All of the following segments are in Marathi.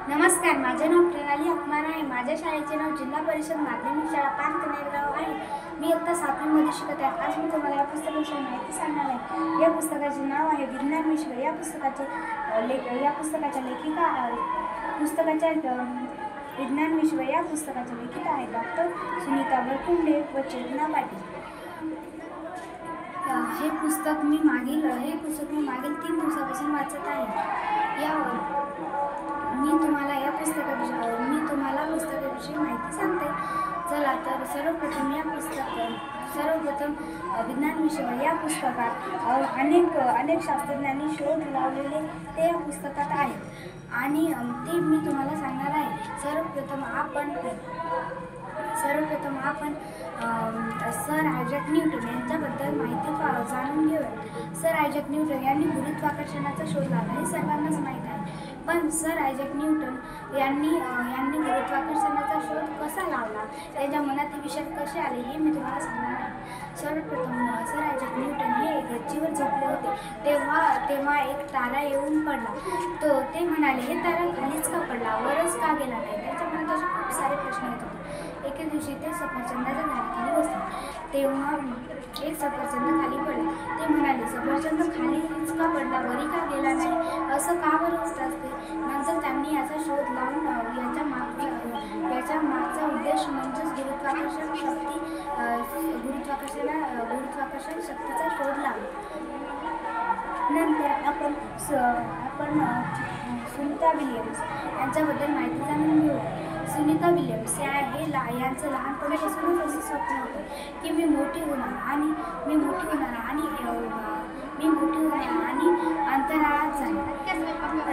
नमस्कार, माझे नाव प्रणाली अपमान आहे. माझ्या शाळेचे नाव जिल्हा परिषद माध्यमिक शाळा पान कनेरगाव आहे. मी इयत्ता 7वीमध्ये शिकत आहे. आज मी तुम्हाला या पुस्तकाविषयी माहिती सांगणार आहे. या पुस्तकाचे नाव आहे विज्ञान विश्व. या पुस्तकाच्या लेखिका विज्ञान विश्व या पुस्तकाच्या लेखिका आहे डॉक्टर सुनीता वरपुंडे व चेतना पाटील. हे पुस्तक मी मागील 3 दिवसापासून वाचत आहे. मी तुम्हाला पुस्तकाविषयी माहिती सांगते. चला तर सर्वप्रथम विज्ञान विश्व या पुस्तकात अनेक शास्त्रज्ञांनी शोध लावलेले ते या पुस्तकात आहेत आणि ते मी तुम्हाला सांगणार आहे. सर्वप्रथम आपण सर आयझॅक न्यूटन यांच्याबद्दल माहिती जाणून घेऊया. सर आयझॅक न्यूटन यांनी गुरुत्वाकर्षणाचा शोध लावला हे सर्वांनाच माहीत आहे. पण सर आयझॅक न्यूटन यांनी गुरुत्वाकर्षणाचा शोध कसा लावला, त्यांच्या मनात हे विचार कसे आले हे मी तुम्हाला सांगणार आहे. सर्वप्रथम सर आयझॅक न्यूटन हे गच्चीवर झोपले होते. तेव्हा एक तारा येऊन पडला. ते म्हणाले, हे तारा खालीच का पडला, वरच का गेला नाही? त्यांच्या मनात असे खूप सारे प्रश्न येत होते. एके दिवशी ते सफरचंदाच्या झाडाखाली बसले. तेव्हा एक सफरचंद खाली पडले. ते म्हणाले, सफरचंद खालीच का पडला, वरी का गेला नाही, असं का बरं होत असते? नंतर त्यांनी याचा शोध लावून याच्या मागचा उद्देश म्हणजेच गुरुत्वाकर्षण शक्तीचा शोध लावला. नंतर आपण सुनीता विल्यम्स यांच्याबद्दल माहिती जाणून घेऊया. सुनीता विल्यम्स यांचं लहानपणापासूनच असं स्वप्न होतं की मी मोठी होणार आणि अंतराळात जाणार.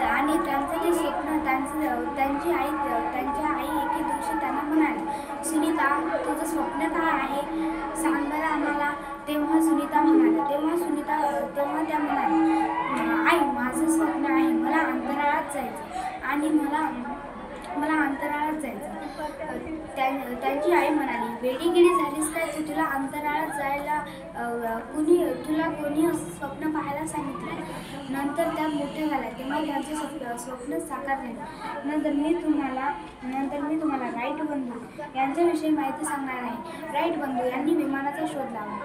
आणि त्यांचं ते स्वप्न त्यांच्या आई एके दिवशी त्यांना म्हणाली, सुनीता, तुझं स्वप्न काय आहे, सांग बरं आम्हाला. तेव्हा त्या म्हणाल्या, आई, माझं स्वप्न आहे, मला अंतराळात जायचं आणि मला अंतराळात जायचं. त्यांची आई म्हणाली, वेडीगिडी झालीस काय तू? तुला अंतराळात जायला कोणी असं स्वप्न पाहायला सांगितलं? नंतर त्या मोठ्या झाल्या तेव्हा त्यांचं स्वप्न साकार झालं. नंतर मी तुम्हाला राईट बंधू यांच्याविषयी माहिती सांगणार आहे. राईट बंधू यांनी विमानाचा शोध लावला.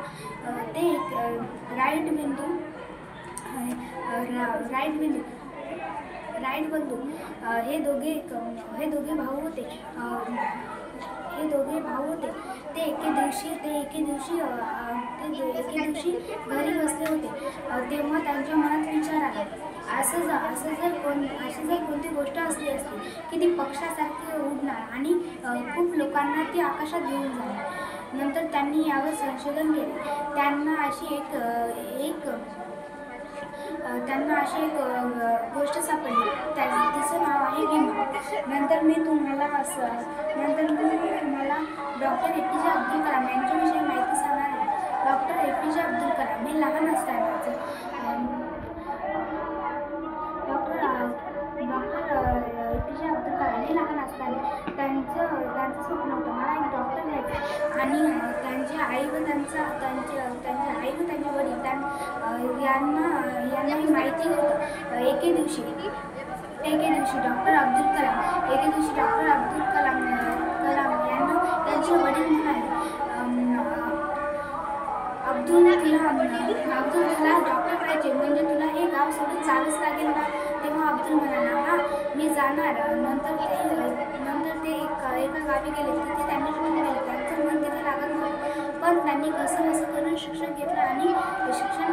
राईट बंधू हे दोघे भाऊ होते. ते एके दिवशी घरी बसले होते. तेव्हा त्यांच्या मनात विचार आला, अशी जर कोणती गोष्ट असली असती की ती पक्षासारखी उडणार आणि खूप लोकांना ती आकाशात घेऊन जाणार. नंतर त्यांनी यावर संशोधन केले. त्यांना अशी एक गोष्ट सापडली. तिचं नाव आहे विमान. नंतर मी तुम्हाला डॉक्टर APJ अब्दुल कलाम यांच्याविषयी माहिती सांगणार आहे. डॉक्टर APJ अब्दुल कलाम हे लहान असताना त्यांचं स्वप्न होतं, मला एक डॉक्टर व्हायचं. आणि त्यांच्या आई व त्यांचे वडील यांना ही माहिती होतं. एके दिवशी डॉक्टर अब्दुल कलाम यांना त्यांचे वडील म्हणाले, अब्दुल, तुला डॉक्टर व्हायचे म्हणजे तुला हे गाव सोडून जावंच लागेल ना? तेव्हा अब्दुल म्हणाला, हा, मी जाणार. नंतर ते एका गावी गेले. तिथे त्यांनी शिक्षण घेतलं. त्यांचं मन तिथे लागत नव्हतं, पण त्यांनी कसं करून शिक्षण घेतलं आणि शिक्षण